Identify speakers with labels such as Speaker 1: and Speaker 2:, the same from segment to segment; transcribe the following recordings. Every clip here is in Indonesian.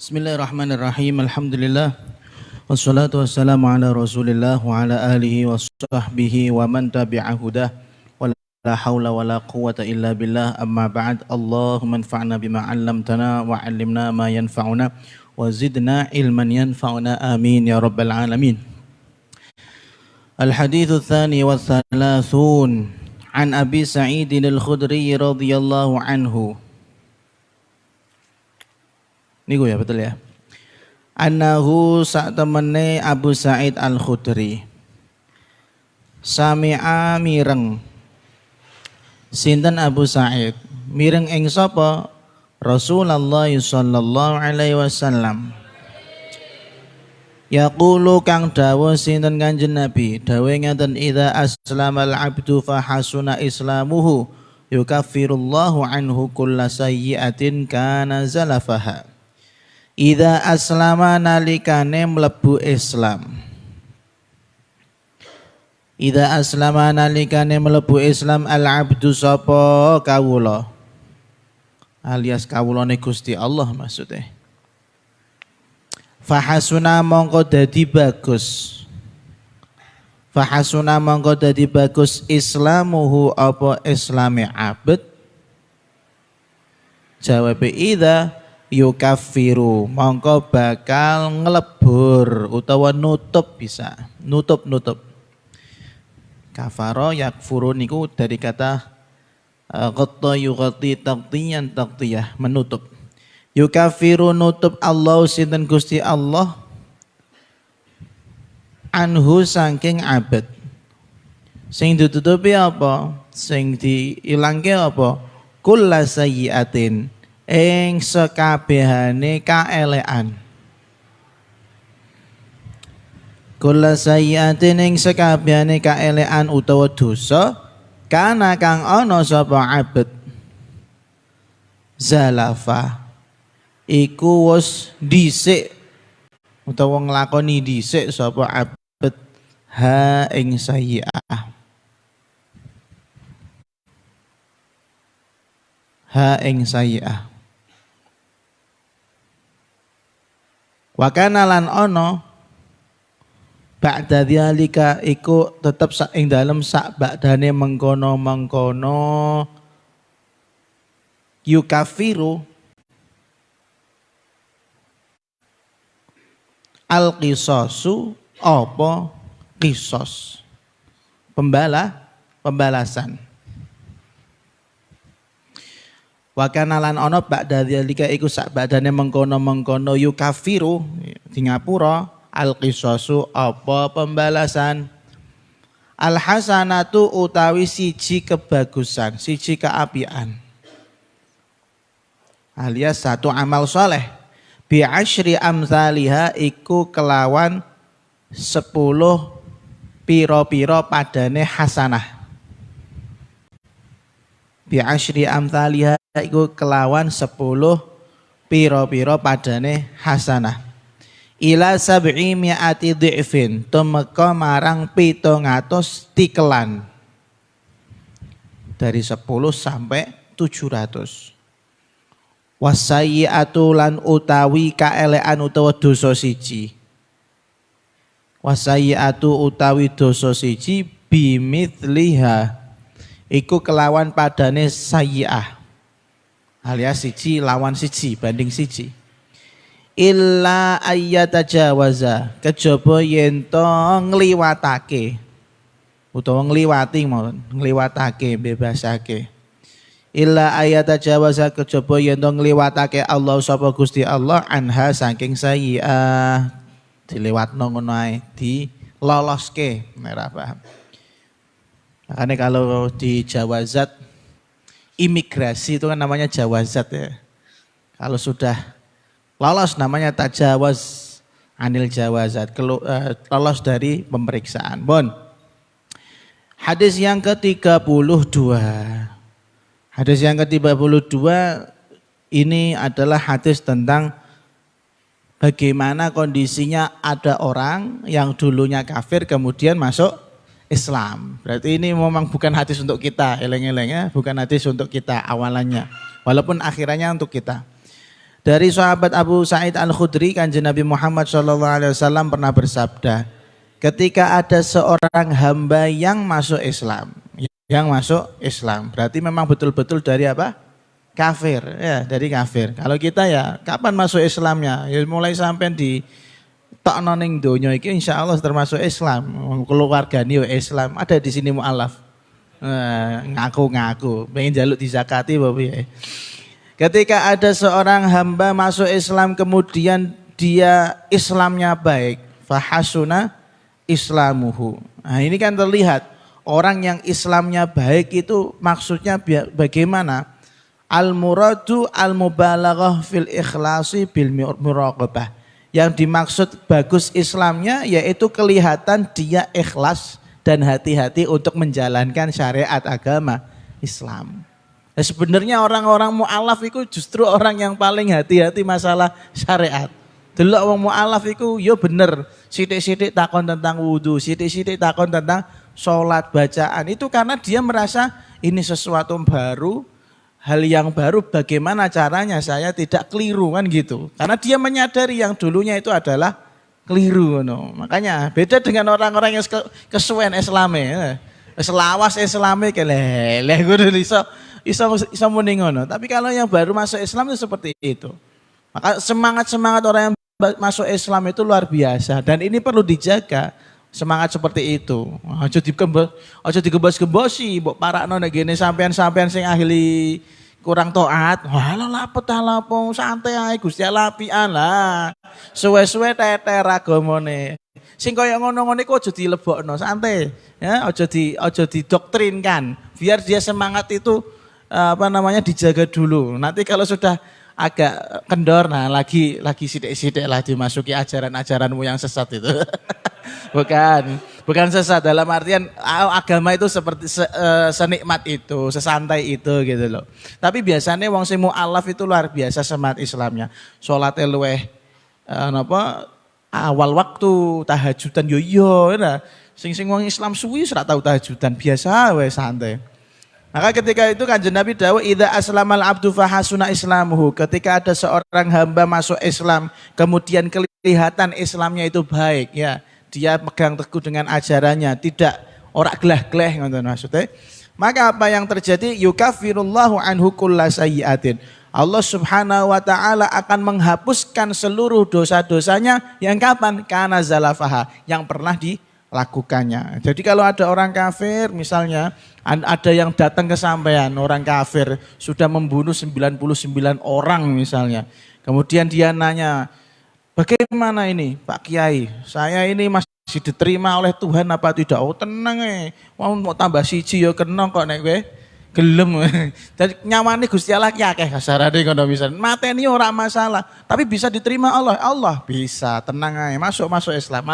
Speaker 1: Bismillahirrahmanirrahim. Alhamdulillah. Wassalatu wassalamu ala Rasulillah wa ala alihi wa sahbihi wa man tabi'a hudah. Wa la hawla wa la quwwata illa billah. Amma ba'd. Allahumma anfa'na bima 'allamtana wa 'allimna ma yanfa'una wa zidna ilman yanfa'una. Amin ya rabbal alamin. Al-haditsu tsani wa tsalasun an Abi Sa'id al-Khudri radhiyallahu anhu. Niku ya betul ya. Annahu sak temene Abu Sa'id Al-Khudri sami'a mireng. Sinten Abu Sa'id? Mireng ing sapa? Rasulullah sallallahu alaihi wasallam. Yaqulu kang dawuh sinten Kanjeng Nabi, dawuh ngeten idza aslamal abdu fa hasuna islamuhu yukaffirullahu anhu kulla sayyi'atin kana zalafaha. Idza aslama nalikane mlebu Islam. Idza aslama nalikane mlebu Islam al-abdu sapa kawula. Alias kawulane Gusti Allah maksudnya. Fahasuna mongko dadi bagus. Fahasuna mongko dadi bagus islamuhu apa islame abd. Jawabe idza yukaffiru mongko bakal ngelebur utawa nutup bisa nutup kafaro yakfuru niku dari kata ghatta yughatti taqtiyan taqtiyah menutup. Yukaffiru nutup Allah sinten Gusti Allah anhu saking abad sing ditutupi apa sing diilangke apa kulla sayyiatin ing sekabehane kaelekan. Kula sayyiatin ing sekabehane kaelekan utawa dosa kana kang ana sapa abet zalafa iku wis dhisik utawa nglakoni dhisik sapa abet ha ing sayyi'ah. Ha ing sayyi'ah. Wa kana lan ana ba'da dzalika iku tetep sak ing dalem sak ba'dane mengkono-mengkono yukafiru al-qisasu apa qisas pembalasan. Wa kana lan ana ba'da dzalika iku sak badane mengkono-mengkono yukafiru di ngapura al-qisasu apa pembalasan. Al-hasanatu utawi siji kebagusan, siji keapian. Alias satu amal soleh bi asyri amsalihha iku kelawan 10 piro-piro padane hasanah. Bi asyri amsalihha iku kelawan 10 piro-piro padane hasanah. Ila sab'i mi'ati dhi'fin tumeka marang 700 tikelan. Dari 10 sampai 700. Wasayyi'atu lan utawi kaelekan utawa dosa siji. Wasayyi'atu utawi dosa siji bimithliha iku kelawan padane sayyi'ah. Alias siji lawan siji banding siji. Illa ayyatajawaza kejaba yen to ngliwatake utawa ngliwati mawon ngliwatake bebasake. Illa ayyatajawaza kejaba yen to ngliwatake Allah sapa Gusti Allah anha saking sayyi'ah dilewatno ngono ae diloloske ora paham. Makanya kalau di jawazat imigrasi itu kan namanya jawazat ya. Kalau sudah lolos namanya tajawaz anil jawazat, lolos dari pemeriksaan. Bon. Hadis yang ke-32. Hadis yang ke-32 ini adalah hadis tentang bagaimana kondisinya ada orang yang dulunya kafir kemudian masuk Islam. Berarti ini memang bukan hadis untuk kita, eleng-eleng ya, bukan hadis untuk kita awalannya. Walaupun akhirannya untuk kita. Dari sahabat Abu Sa'id Al-Khudri, Kanjeng Nabi Muhammad SAW pernah bersabda, ketika ada seorang hamba yang masuk Islam, berarti memang betul-betul dari apa? Kafir, ya, dari kafir. Kalau kita ya, kapan masuk Islamnya? Ya mulai sampai di tokno ning donya iki insyaallah termasuk Islam. Keluargane yo Islam. Ada di sini mualaf. Ngaku-ngaku pengen jaluk dizakati apa piye. Ketika ada seorang hamba masuk Islam kemudian dia Islamnya baik, fahasuna islamuhu. Nah, ini kan terlihat orang yang Islamnya baik itu maksudnya bagaimana? Al-muradu al-mubalaghah fil ikhlasi bil muraqabah. Yang dimaksud bagus Islamnya yaitu kelihatan dia ikhlas dan hati-hati untuk menjalankan syariat agama Islam. Nah, sebenarnya orang-orang mu'alaf itu justru orang yang paling hati-hati masalah syariat. Delok wong mu'alaf itu ya bener, sithik-sithik takon tentang wudu, sithik-sithik takon tentang sholat bacaan. Itu karena dia merasa ini sesuatu baru, hal yang baru, bagaimana caranya saya tidak keliru kan gitu. Karena dia menyadari yang dulunya itu adalah keliru. No. Makanya beda dengan orang-orang yang kesuwen Islame. Selawas Islame keleleh kudu iso muni ngono. Tapi kalau yang baru masuk Islam itu seperti itu. Maka semangat orang yang masuk Islam itu luar biasa dan ini perlu dijaga. Semangat seperti itu. Aja digembos-gembosi, mbok parakno nek gene sampean-sampean sing ahli kurang taat. Wah, lapet lapo santai ae Gusti Allah apian lah. Suwe-suwe teter agamane. Sing kaya ngono-ngono iku aja dilebokno, santai. Ya, aja didoktrinkan. Biar dia semangat itu dijaga dulu. Nanti kalau sudah agak kendor, nah lagi sidik-sidik lah dimasuki ajaran-ajaranmu yang sesat itu. Bukan sesat dalam artian agama itu seperti senikmat itu, sesantai itu gitu loh. Tapi biasanya wong sing mu'alaf itu luar biasa semangat Islamnya. Salate luweh awal waktu, tahajudan yo nah. Sing wong Islam suwi ora tau tahajudan, biasa wae santai. Maka ketika itu Kanjeng Nabi dawuh idza aslamal abdu fahasuna islamuhu. Ketika ada seorang hamba masuk Islam, kemudian kelihatan Islamnya itu baik ya. Dia pegang teguh dengan ajarannya, tidak ora gleh-gleh ngoten maksudnya. Maka apa yang terjadi? Yukafirullahu anhu kullasayyi'atin. Allah Subhanahu wa taala akan menghapuskan seluruh dosa-dosanya yang kapan? Kana zalafaha, yang pernah dilakukannya. Jadi kalau ada orang kafir misalnya, ada yang datang ke sampean, orang kafir sudah membunuh 99 orang misalnya. Kemudian dia nanya, bagaimana ini Pak Kiai? Saya ini masih diterima oleh Tuhan apa tidak? Oh tenang mau tambah siji ya kena kok nek kowe gelem. Jadi nyawane Gusti Allah ki akeh kasarane ngono pisan. Mateni ora masalah, tapi bisa diterima Allah bisa. Tenang ae, masuk Islam.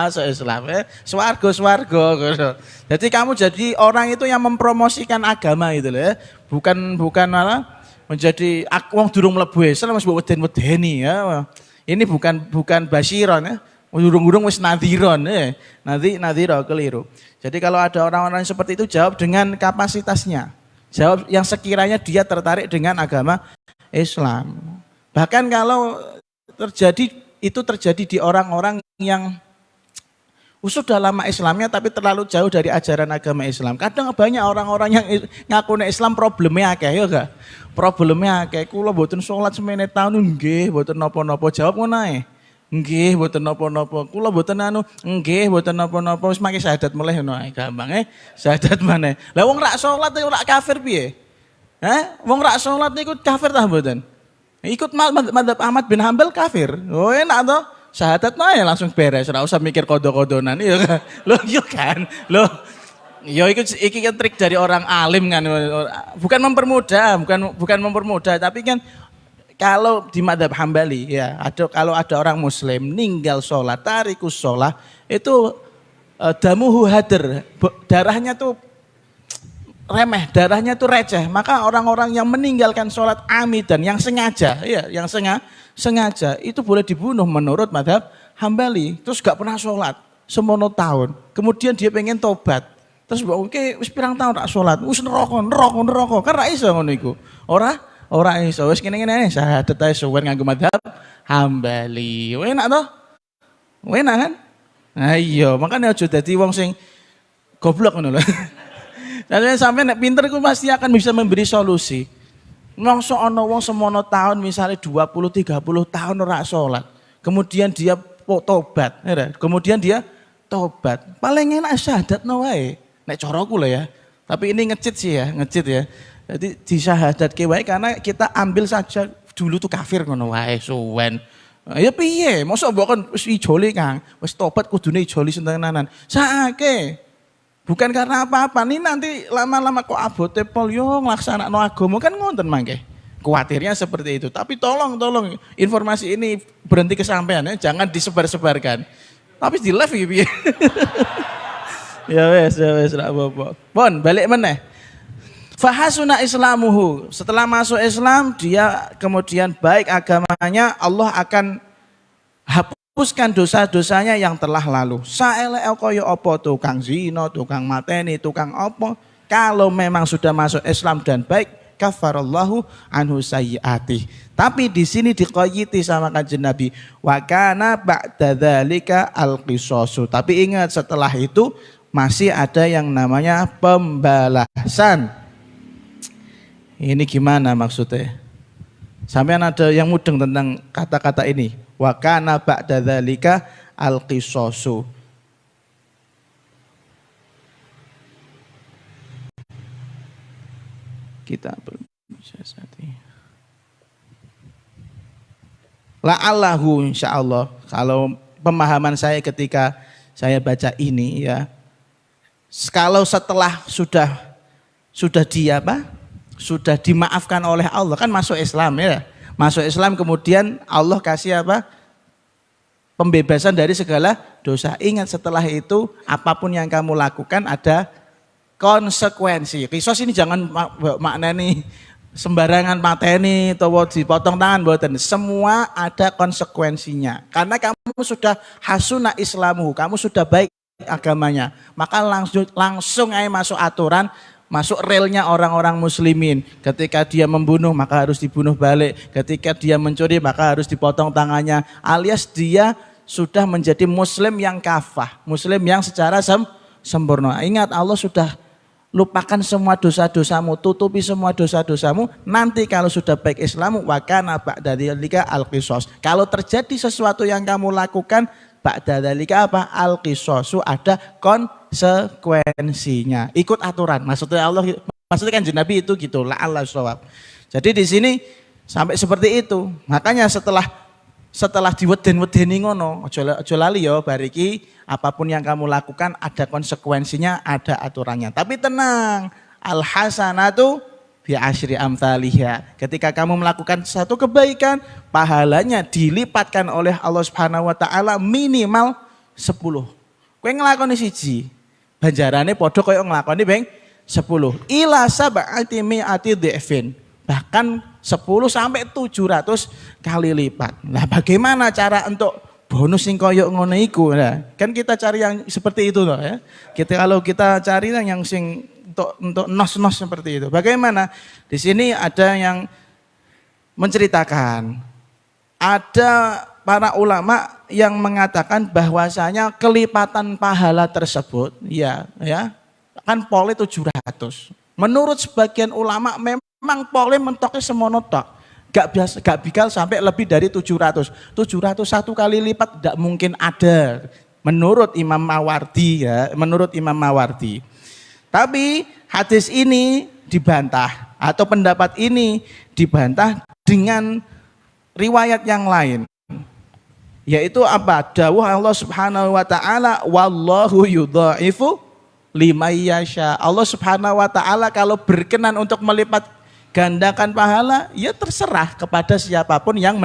Speaker 1: Swarga ngono. Jadi kamu jadi orang itu yang mempromosikan agama itu loh ya. Bukan malah menjadi wong durung mlebu Islam wis mbok weden-wedeni ya. Ini bukan basyiron ya. Urung-urung wis nadhiron ya. Nadhiro keliru. Jadi kalau ada orang-orang seperti itu jawab dengan kapasitasnya. Jawab yang sekiranya dia tertarik dengan agama Islam. Bahkan kalau terjadi di orang-orang yang sudah lama Islamnya tapi terlalu jauh dari ajaran agama Islam. Kadang banyak orang-orang yang ngakune Islam problemnya akeh ya enggak? Problemnya akeh. Kula mboten salat semene taun nggih, mboten napa-napa. Jawab ngono ae. Nggih, mboten napa-napa. Kula mboten nggih, mboten napa-napa. Wis mangke syahadat meleh ngono ae gampang syahadat maneh. Lah wong rak salat ora kafir piye? Wong rak salat niku kafir ta mboten? Ikut madzhab Ahmad bin Hambal kafir. Oh enak toh? Syahadat nae langsung beres, ora usah mikir kodo-kodonan ya kan. Loh iya kan? Loh ya iki kan trik dari orang alim kan. Bukan mempermudah, tapi kan kalau di madzhab Hambali ya, kalau ada orang muslim ninggal sholat, tarikus sholat itu damuhu hadir, darahnya tuh remeh, darahnya tuh receh. Maka orang-orang yang meninggalkan sholat amidan, yang sengaja, ya, yang sengaja itu boleh dibunuh menurut madzhab Hambali. Terus gak pernah sholat semono tahun. Kemudian dia pengen tobat. Terus oke, wis pirang tahun tak sholat, wis neraka. Kan ra iso ngono iku. ora iso. Wis kene-kene syahadat ae suwen nganggo mazhab Hambali. Enak toh? Enak kan? Nah iya, makanya aja dadi wong sing goblok ngono lho. Dan sampai nek pinter iku pasti akan bisa memberi solusi. Mongso ana wong semono tahun misalnya 20 30 tahun ora salat. Kemudian dia tobat, ya. Kemudian dia tobat. Paling enak syahadatno wae. Nek caraku lho ya. Tapi ini ngecit sih ya, ngecit ya. Jadi di syahadatke wae karena kita ambil saja dulu tuh kafir ngono wae suwen. Ya piye? Mosok mbok kon wis ijoli Kang, wis tobat kudune ijoli sentenanan. Sakake. Bukan karena apa-apa. Nih nanti lama-lama kok abote pol yo nglaksanakno agama kan ngonten mangke. Kuatirnya seperti itu. Tapi tolong informasi ini berhenti kesampaian ya, jangan disebar-sebarkan. Tapi di live iki piye? Ya wes ra apa-apa. Pon balik meneh. Fahasuna islamuhu. Setelah masuk Islam dia kemudian baik agamanya, Allah akan hapuskan dosa-dosanya yang telah lalu. Saelek kaya apa tukang zina, tukang mateni, tukang apa. Kalau memang sudah masuk Islam dan baik, kafarallahu anhu sayyiati. Tapi di sini diqayyiti sama Kanjeng Nabi, wa kana ba'da dzalika al-qisasu. Tapi ingat setelah itu masih ada yang namanya pembalasan. Ini gimana maksudnya? Sampean ada yang mudeng tentang kata-kata ini. Wa kana ba'da dzalika al-qisasu. Kita bersiasati. La'allahu insyaallah, kalau pemahaman saya ketika saya baca ini ya, kalau setelah sudah dia apa? Sudah dimaafkan oleh Allah kan masuk Islam ya. Masuk Islam kemudian Allah kasih apa? Pembebasan dari segala dosa. Ingat setelah itu apapun yang kamu lakukan ada konsekuensi. Kisos ini jangan maknani sembarangan mateni atau dipotong tangan mboten. Semua ada konsekuensinya. Karena kamu sudah hasuna islamu, kamu sudah baik agamanya. Maka langsung aja masuk aturan, masuk relnya orang-orang muslimin. Ketika dia membunuh maka harus dibunuh balik. Ketika dia mencuri maka harus dipotong tangannya. Alias dia sudah menjadi muslim yang kafah. Muslim yang secara sempurna. Ingat Allah sudah lupakan semua dosa-dosamu. Tutupi semua dosa-dosamu. Nanti kalau sudah baik Islam, wa kana ba'da dzalika al-qisas. Kalau terjadi sesuatu yang kamu lakukan, ba'da dzalika apa? Al-qisasu, ada konsekuensinya. Ikut aturan. Maksudnya kan Nabi itu gitu. La'allahu shawab. Jadi di sini sampai seperti itu. Makanya setelah diweden-wedeni ngono, aja lali ya bariki, apapun yang kamu lakukan ada konsekuensinya, ada aturannya. Tapi tenang, al hasanatu bi asyri amsalihha. Ketika kamu melakukan satu kebaikan, pahalanya dilipatkan oleh Allah Subhanahu wa taala minimal 10. Kowe nglakoni siji, banjarane padha kaya nglakoni ping 10. Ila sab'ati mi'ati dhifin. Bahkan 10 sampai 700 kali lipat. Nah, bagaimana cara untuk bonus sing koyo ngono iku? Nah, kan kita cari yang seperti itu loh ya. Kalau kita cari yang sing untuk nos-nos seperti itu. Bagaimana? Di sini ada yang menceritakan, ada para ulama yang mengatakan bahwasanya kelipatan pahala tersebut ya kan pole 700. Menurut sebagian ulama memang pole mentoknya semono tok. Gak bikal sampai lebih dari 700. 701 kali lipat tidak mungkin ada. Menurut Imam Mawardi ya, menurut Imam Mawardi. Tapi hadis ini dibantah atau pendapat ini dibantah dengan riwayat yang lain. Yaitu apa? Dawuh Allah Subhanahu wa taala, wallahu yudhaifu liman yasha. Allah Subhanahu wa taala kalau berkenan untuk melipat gandakan pahala, ya terserah kepada siapapun yang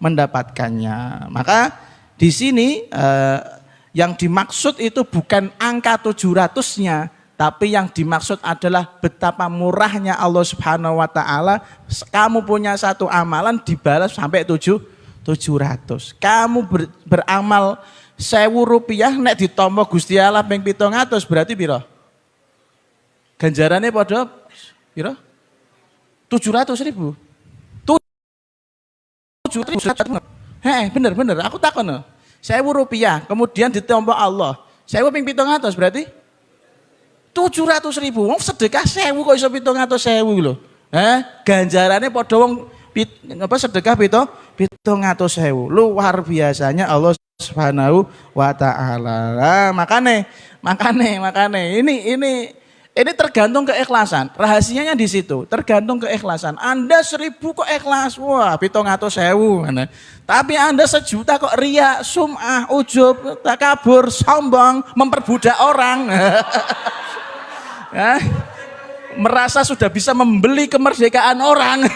Speaker 1: mendapatkannya. Maka di sini yang dimaksud itu bukan angka 700-nya, tapi yang dimaksud adalah betapa murahnya Allah Subhanahu wa taala. Kamu punya satu amalan dibalas sampai 700. Kamu beramal 1.000 rupiah nek ditampa Gusti Allah ping 700 berarti piro? Ganjarane padha piro? 700.000. Bener aku takon no. 1.000 rupiah kemudian ditompo Allah 1.000 ping 700 berarti 700.000. Wong sedekah 1.000 kok iso 700.000 lho. Ganjarane padha wong sedekah 700.000. Luar biasanya Allah Subhanahu wa taala. Nah, makane ini tergantung keikhlasan. Rahasianya di situ. Tergantung keikhlasan. Anda 1.000 kok ikhlas, wah 700.000. Tapi Anda 1.000.000 kok riya, sum'ah, ujub, takabur, sombong, memperbudak orang. Merasa sudah bisa membeli kemerdekaan orang.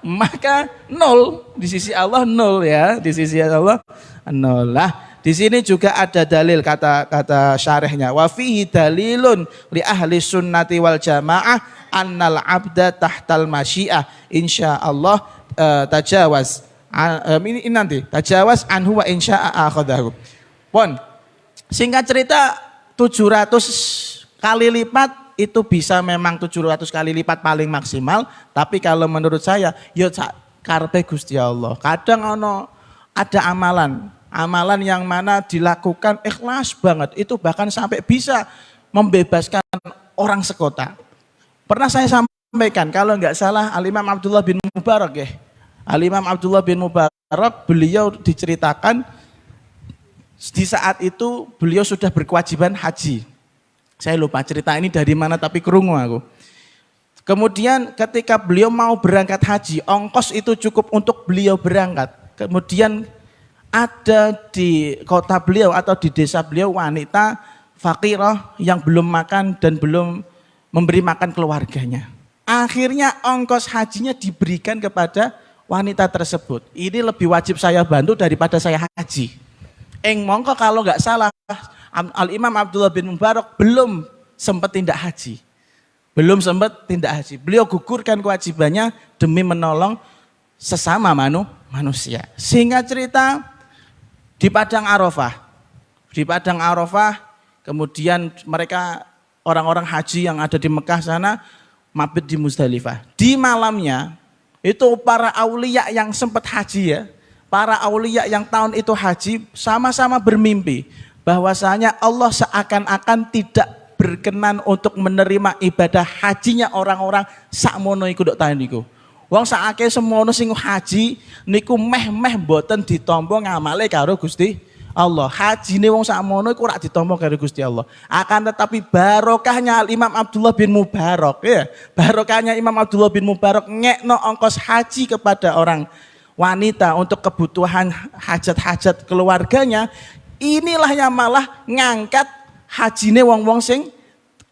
Speaker 1: Maka nol di sisi Allah, nol ya, di sisi Allah nol lah. Di sini juga ada dalil kata syarihnya wa fihi dalilun li ahli sunnati wal jamaah annal abda tahtal masyiah insyaallah tajawaz ini nanti tajawaz anhu wa insya'a akhadahu. Pon singkat cerita 700 kali lipat itu bisa memang 700 kali lipat paling maksimal, tapi kalau menurut saya ya karepe Gusti Allah. Kadang ada amalan yang mana dilakukan ikhlas banget, itu bahkan sampai bisa membebaskan orang sekota. Pernah saya sampaikan kalau nggak salah Al-Imam Abdullah bin Mubarak ya. Al-Imam Abdullah bin Mubarak beliau diceritakan di saat itu beliau sudah berkewajiban haji. Saya lupa cerita ini dari mana tapi kerungu aku. Kemudian ketika beliau mau berangkat haji, ongkos itu cukup untuk beliau berangkat. Kemudian ada di kota beliau atau di desa beliau wanita fakirah yang belum makan dan belum memberi makan keluarganya. Akhirnya ongkos hajinya diberikan kepada wanita tersebut. Ini lebih wajib saya bantu daripada saya haji. Mongko kalau nggak salah Al-Imam Abdullah bin Mubarak belum sempat tindak haji. Beliau gugurkan kewajibannya demi menolong sesama manusia. Sehingga cerita di Padang Arafah, kemudian mereka orang-orang haji yang ada di Mekah sana mabit di Muzdalifah. Di malamnya itu para aulia yang sempat haji ya, para aulia yang tahun itu haji sama-sama bermimpi bahwasanya Allah seakan-akan tidak berkenan untuk menerima ibadah hajinya orang-orang sakmono iku nduk tahun niku. Wong sakake semono sing haji niku meh mboten ditampa ngamale karo Gusti Allah. Hajine wong sakmono iku ora ditampa karo Gusti Allah. Akan tetapi barokahnya Imam Abdullah bin Mubarak ya. Barokahnya Imam Abdullah bin Mubarak ngekno ongkos haji kepada orang wanita untuk kebutuhan hajat-hajat keluarganya. Inilah yang malah ngangkat hajine wong-wong sing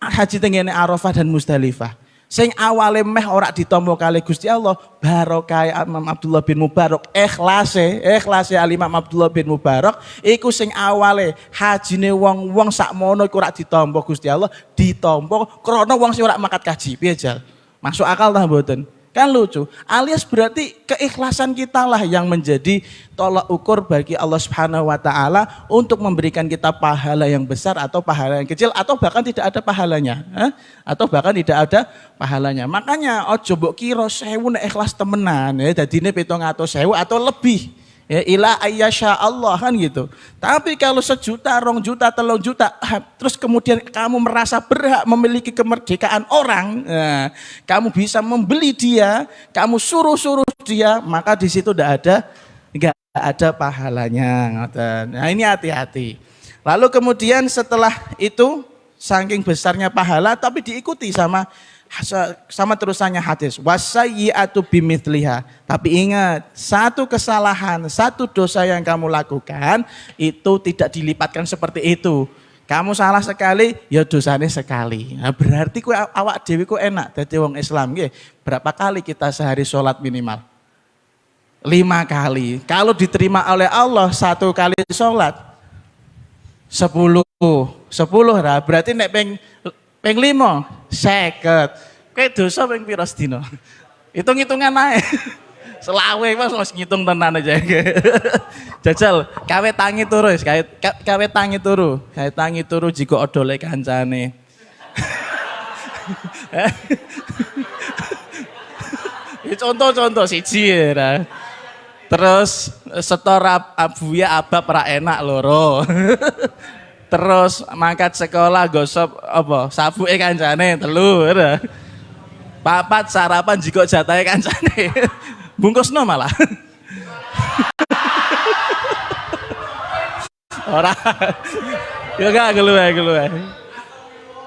Speaker 1: haji tengene Arafah dan Muzdalifah. Sing awale meh ora ditampa kali Gusti Allah, barokah Imam Abdullah bin Mubarak, ikhlase Imam Abdullah bin Mubarak iku sing awale hajine wong-wong sakmono iku ora ditampa Gusti Allah, ditampa krana wong sing ora mangkat kaji. Piye jal? Masuk akal ta mboten? Kan lucu, alias berarti keikhlasan kita lah yang menjadi tolak ukur bagi Allah Subhanahu wa taala untuk memberikan kita pahala yang besar atau pahala yang kecil atau bahkan tidak ada pahalanya. Makanya ojo mbok kira 1.000 nek ikhlas temenan ya dadine 700.000 atau lebih. Ya ila ayyasha Allah kan gitu. Tapi kalau 1 juta, 2 juta, 3 juta, terus kemudian kamu merasa berhak memiliki kemerdekaan orang, kamu bisa membeli dia, kamu suruh dia, maka di situ nggak ada pahalanya. Nah ini hati-hati. Lalu kemudian setelah itu saking besarnya pahala, tapi diikuti sama terusannya hadis wasayyi'atu bimithliha. Tapi ingat, satu kesalahan, satu dosa yang kamu lakukan itu tidak dilipatkan seperti itu. Kamu salah sekali, ya dosanya sekali. Nah, berarti awak dewi enak dadi wong Islam nggih. Berapa kali kita sehari sholat minimal? 5 kali. Kalau diterima oleh Allah 1 kali sholat 10 lah. Berarti nek ping 5 50. Kayak dosa ping pira sedina? Hitung-hitungan ae. Selawe Mas ngitung tenan aja. Jajal, kawe tangi turu wis, kawe tangi turu. Kawe tangi turu jika odole kancane. Contoh-contoh siji ya. Terus setor abuya abab ra enak loro. Terus mangkat sekolah gosok apa sabuke kancane telu. Papat sarapan jiko jatahe kancane. Bungkusno malah. Ora. Ya gak geluwe.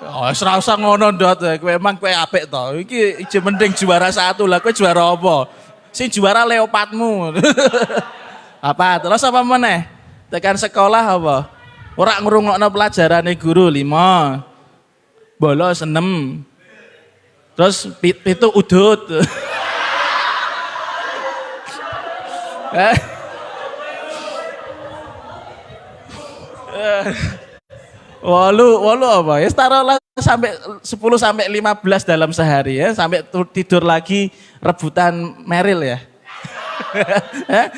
Speaker 1: Oh, ora usah ngono ndot, kowe emang kowe apik to. Iki mending juara 1 lah, kowe juara apa? Sing juara leopardmu. Apa? Terus apa meneh? Tekan sekolah apa? Ora ngrungokno pelajarane guru 5. Bolos 6. Terus pitu udut. Walu apa ya, taruhlah sampai 10 sampai 15 dalam sehari ya, sampai tidur lagi rebutan Meril ya.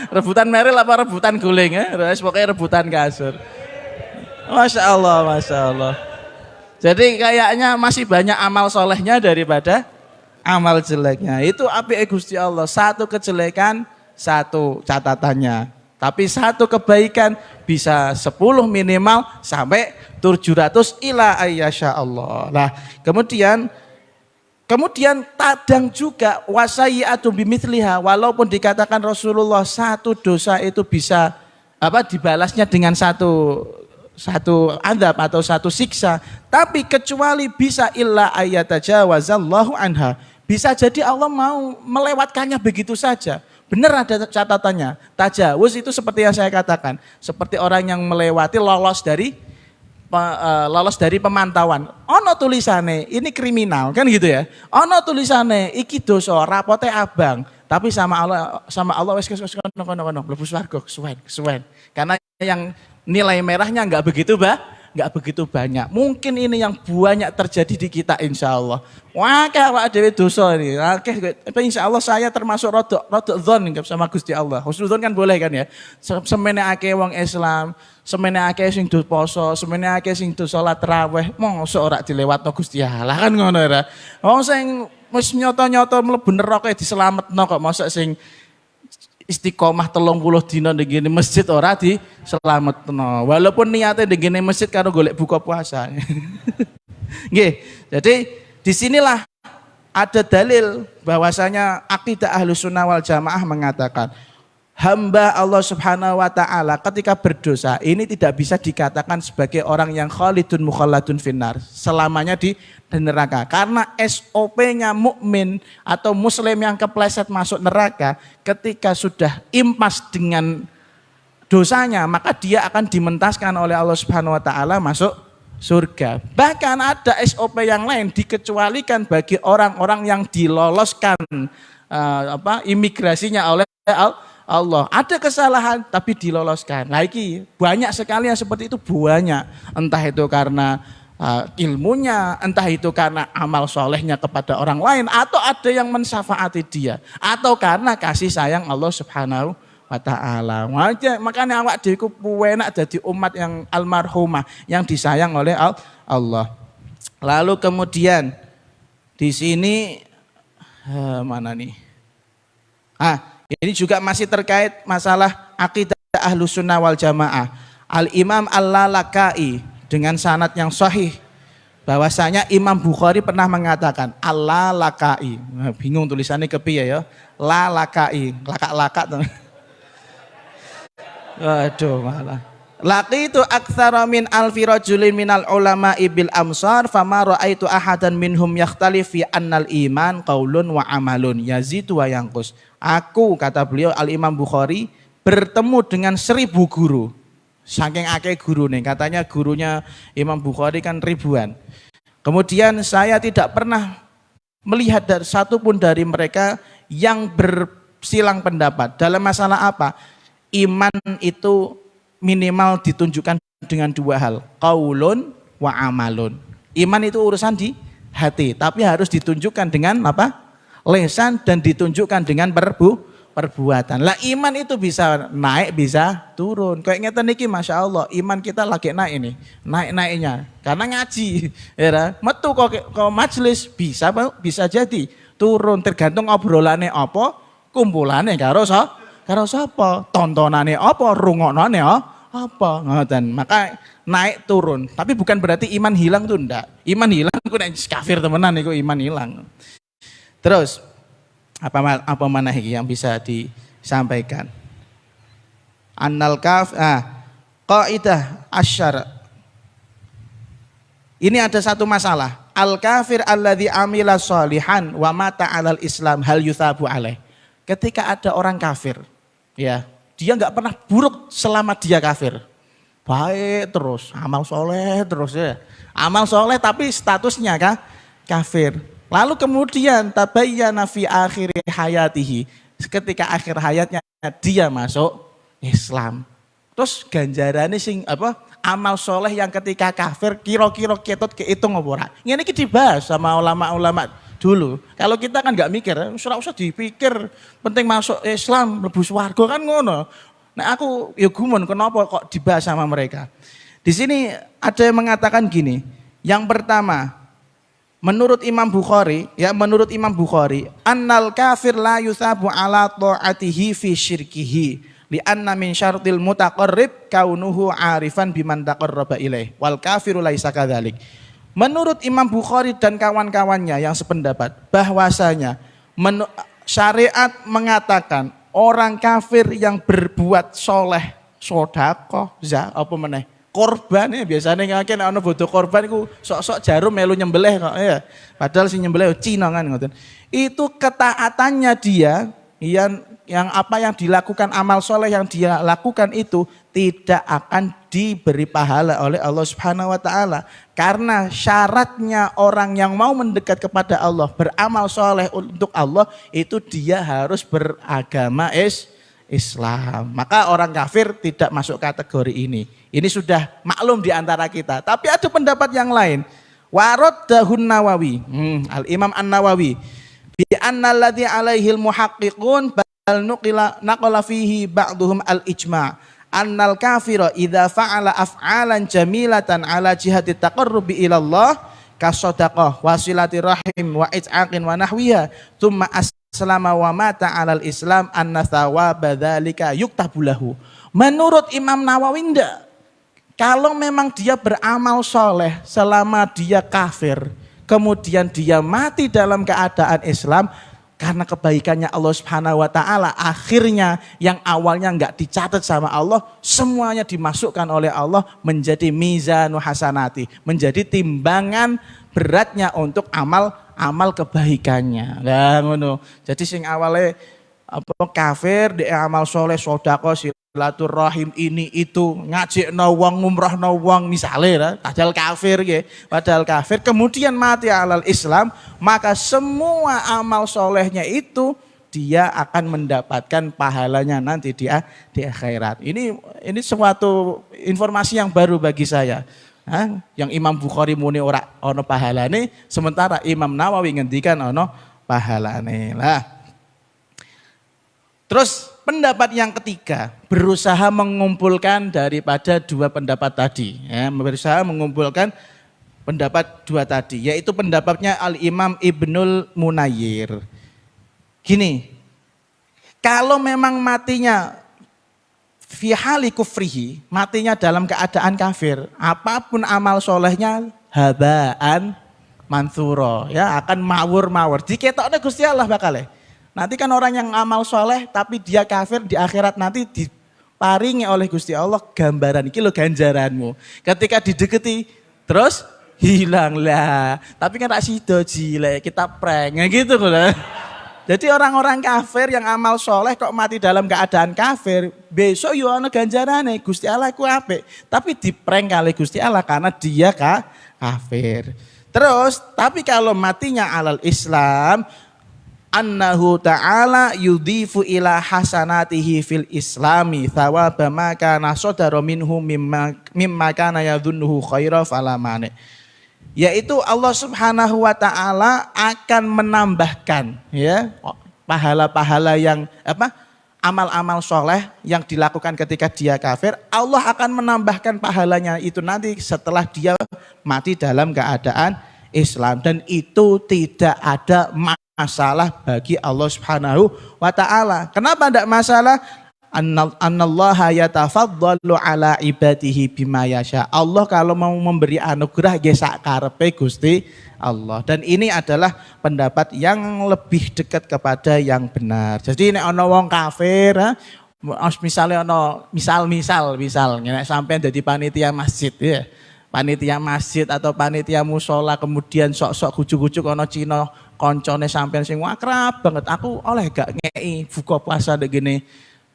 Speaker 1: Rebutan Meril apa rebutan guling ya, pokoknya rebutan kasur. Masya Allah. Jadi kayaknya masih banyak amal solehnya daripada amal jeleknya. Itu apik Gusti Allah, satu kejelekan satu catatannya. Tapi satu kebaikan bisa 10 minimal sampai 700 ila ayyasya Allah. Nah, kemudian kadang juga wasayyi'atu bimithliha, walaupun dikatakan Rasulullah satu dosa itu bisa dibalasnya dengan satu adab atau satu siksa, tapi kecuali bisa illa ayatajawazallahu anha. Bisa jadi Allah mau melewatkannya begitu saja. Benar ada catatannya. Tajawuz itu seperti yang saya katakan, seperti orang yang melewati lolos dari pemantauan. Ono tulisane ini kriminal kan gitu ya. Ono tulisane iki dosa rapote abang, tapi sama Allah wis kono mlebu swarga kesuwen. Karena yang nilai merahnya enggak begitu banyak. Mungkin ini yang banyak terjadi di kita insya Allah. Wah, awak dhewe dosa ini. Insya Allah saya termasuk rodok dzon sama Gusti Allah. Husnudzon kan boleh kan ya. Semene akeh wong Islam, semene akeh sing do poso, semene akeh sing do salat tarawih, mosok ora dilewatno Gusti Allah kan ngono ya. Wong sing wis nyoto-nyoto mlebu neraka diselametno kok mosok sing istiqomah 30 dina ndek masjid ora diselametno. Walaupun niate ndek masjid karo golek buka puasa. Nggih. Jadi disinilah ada dalil bahwasanya akidah Ahlussunnah wal Jamaah mengatakan hamba Allah Subhanahu wa taala ketika berdosa ini tidak bisa dikatakan sebagai orang yang khalidun mukhalladun finnar, selamanya di neraka. Karena SOP-nya mukmin atau muslim yang kepleset masuk neraka ketika sudah impas dengan dosanya, maka dia akan dimentaskan oleh Allah Subhanahu wa taala masuk surga. Bahkan ada SOP yang lain dikecualikan bagi orang-orang yang diloloskan imigrasinya oleh Allah. Ada kesalahan tapi diloloskan. Nah, ini banyak sekali yang seperti itu, banyak. Entah itu karena ilmunya, entah itu karena amal solehnya kepada orang lain, atau ada yang mensyafaati dia, atau karena kasih sayang Allah Subhanahu wa ta'ala. Makanya awak dhewe enak jadi umat yang almarhumah, yang disayang oleh Allah. Lalu kemudian di sini mana nih? Ini juga masih terkait masalah akidah Ahlussunnah wal Jamaah. Al-Imam Al-Lalaka'i dengan sanad yang sahih bahwasanya Imam Bukhari pernah mengatakan Al-Lalaka'i. Bingung tulisannya kepiye ya? Lalaka'i, laka-laka tuh. Aduh malah. Laqitu aktsara min alfi rajulin minal ulama'i bil amsar fama ra'aitu ahadan minhum yakhtalif fi annal iman qaulun wa amalun yazidu wa yanqus. Aku, kata beliau Al-Imam Bukhari, bertemu dengan 1000 guru. Saking akeh guru nih, katanya gurunya Imam Bukhari kan ribuan. Kemudian saya tidak pernah melihat satupun dari mereka yang bersilang pendapat dalam masalah apa? Iman itu minimal ditunjukkan dengan 2 hal, qaulun wa amalun. Iman itu urusan di hati, tapi harus ditunjukkan dengan apa? Lesan, dan ditunjukkan dengan perbuatan. Lah iman itu bisa naik, bisa turun. Kayak ngeten niki Masya Allah, iman kita lagi naik ini, naik-naiknya. Karena ngaji, ya, metu kok majelis bisa jadi turun, tergantung obrolannya apa, kumpulannya karo Karo sapa? Tontonane apa? Rungoknone apa? Ngoten. Maka naik turun. Tapi bukan berarti iman hilang tuh ndak. Iman hilang ku nek kafir temenan iku iman hilang. Terus apa mana yang bisa disampaikan? Qaidah asyara. Ini ada satu masalah. Al kafir alladzi amila sholihan wa mata alal Islam hal yuthabu alaih. Ketika ada orang kafir, ya, dia nggak pernah buruk selama dia kafir. Baik terus, amal soleh terus ya. Amal soleh tapi statusnya kafir. Lalu kemudian tabayyana fi akhir hayatihi. Ketika akhir hayatnya dia masuk Islam. Terus ganjarannya sing amal soleh yang ketika kafir kira-kira ketut kehitung apa ora. Ini dibahas sama ulama-ulama dulu. Kalau kita kan nggak mikir, usah dipikir penting masuk Islam, mlebu swarga kan ngono. Nah aku ya gumun kenapa kok dibahas sama mereka. Di sini ada yang mengatakan gini. Yang pertama, menurut Imam Bukhari, annal kafir la yuthabu ala ta'atihi fi syirkihi. Li'anna min syartil mutaqarrib kaunuhu arifan biman taqarraba ilaih wal kafiru laisa kadzalik. Menurut Imam Bukhari dan kawan-kawannya yang sependapat bahwasanya syariat mengatakan orang kafir yang berbuat soleh, sedekah, korban ya biasanya ngakeh ana bodo korban iku sok-sok jarum melu nyembelih kok ya. Padahal si nyembelih Cina kan ngoten. Itu ketaatannya dia yang apa yang dilakukan amal soleh yang dia lakukan itu tidak akan diberi pahala oleh Allah Subhanahu wa taala. Karena syaratnya orang yang mau mendekat kepada Allah, beramal soleh untuk Allah itu dia harus beragama Islam. Maka orang kafir tidak masuk kategori ini. Ini sudah maklum di antara kita. Tapi ada pendapat yang lain. Waraddahun Nawawi, Al-Imam An-Nawawi bi anna alladhi alaihil muhaqqiqun bal naqala fihi ba'duhum al-ijma' annal kafira idza fa'ala af'alan jamilatan ala jihati taqarrubi ila Allah kasadaqah wasilati rahim wa it'aqin wa nahwiha thumma aslama wa mata 'alal Islam anna thawaba dzalika yuktabu lahu. Menurut Imam Nawawi ndak. Kalau memang dia beramal soleh selama dia kafir, kemudian dia mati dalam keadaan Islam, karena kebaikannya Allah Subhanahu wa taala, akhirnya yang awalnya enggak dicatat sama Allah, semuanya dimasukkan oleh Allah menjadi mizanu hasanati, menjadi timbangan beratnya untuk amal kebaikannya. Lah ngono. Jadi sing awalnya kafir di amal soleh, sedekah, silaturahim ini itu ngajekno wong, ngumrahno wong misale padahal kafir kemudian mati alal Islam, maka semua amal solehnya itu dia akan mendapatkan pahalanya nanti di akhirat. Ini suatu informasi yang baru bagi saya. Yang Imam Bukhari muni ora ono pahalane, sementara Imam Nawawi ngendikan ono pahalane. Lah. Terus pendapat yang ketiga, berusaha mengumpulkan daripada dua pendapat tadi, berusaha mengumpulkan pendapat dua tadi, yaitu pendapatnya Al-Imam Ibnul Munayyir. Gini, kalau memang matinya fi hali kufrihi, matinya dalam keadaan kafir, apapun amal solehnya habaan mansura, ya akan mawur-mawur. Diketokne Gusti Allah bakal. Nanti kan orang yang amal soleh tapi dia kafir di akhirat nanti diparingi oleh Gusti Allah gambaran iki lho ganjaranmu. Ketika dideketi terus hilang lah. Tapi kan rak sido jile, kita prank gitu loh. Jadi orang-orang kafir yang amal soleh kok mati dalam keadaan kafir, besok yo ana ganjarane. Gusti Allah ku apik, tapi diprank kali Gusti Allah karena dia kafir. Terus tapi kalau matinya alal Islam, annahu ta'ala yudhifu ila hasanatihi fil islami thawaba ma kana sadara minhu mimma kana yadhunnuhu khaira fala mani. Yaitu Allah Subhanahu wa taala akan menambahkan ya pahala-pahala yang amal-amal soleh yang dilakukan ketika dia kafir, Allah akan menambahkan pahalanya itu nanti setelah dia mati dalam keadaan Islam, dan itu tidak ada masalah bagi Allah Subhanahu wa taala. Kenapa tidak masalah? Annallaha yatafaddalu ala ibadihi bima yasha. Allah kalau mau memberi anugerah ya sak karepe Gusti Allah. Dan ini adalah pendapat yang lebih dekat kepada yang benar. Jadi nek ana wong kafir, misalnya ana misal nek sampean dadi panitia masjid ya. Panitia masjid atau panitia musola kemudian sok-sok gujuk-gujuk ana Cina koncone sampean sing akrab banget. Aku oleh gak ngei buka puasa ndek gini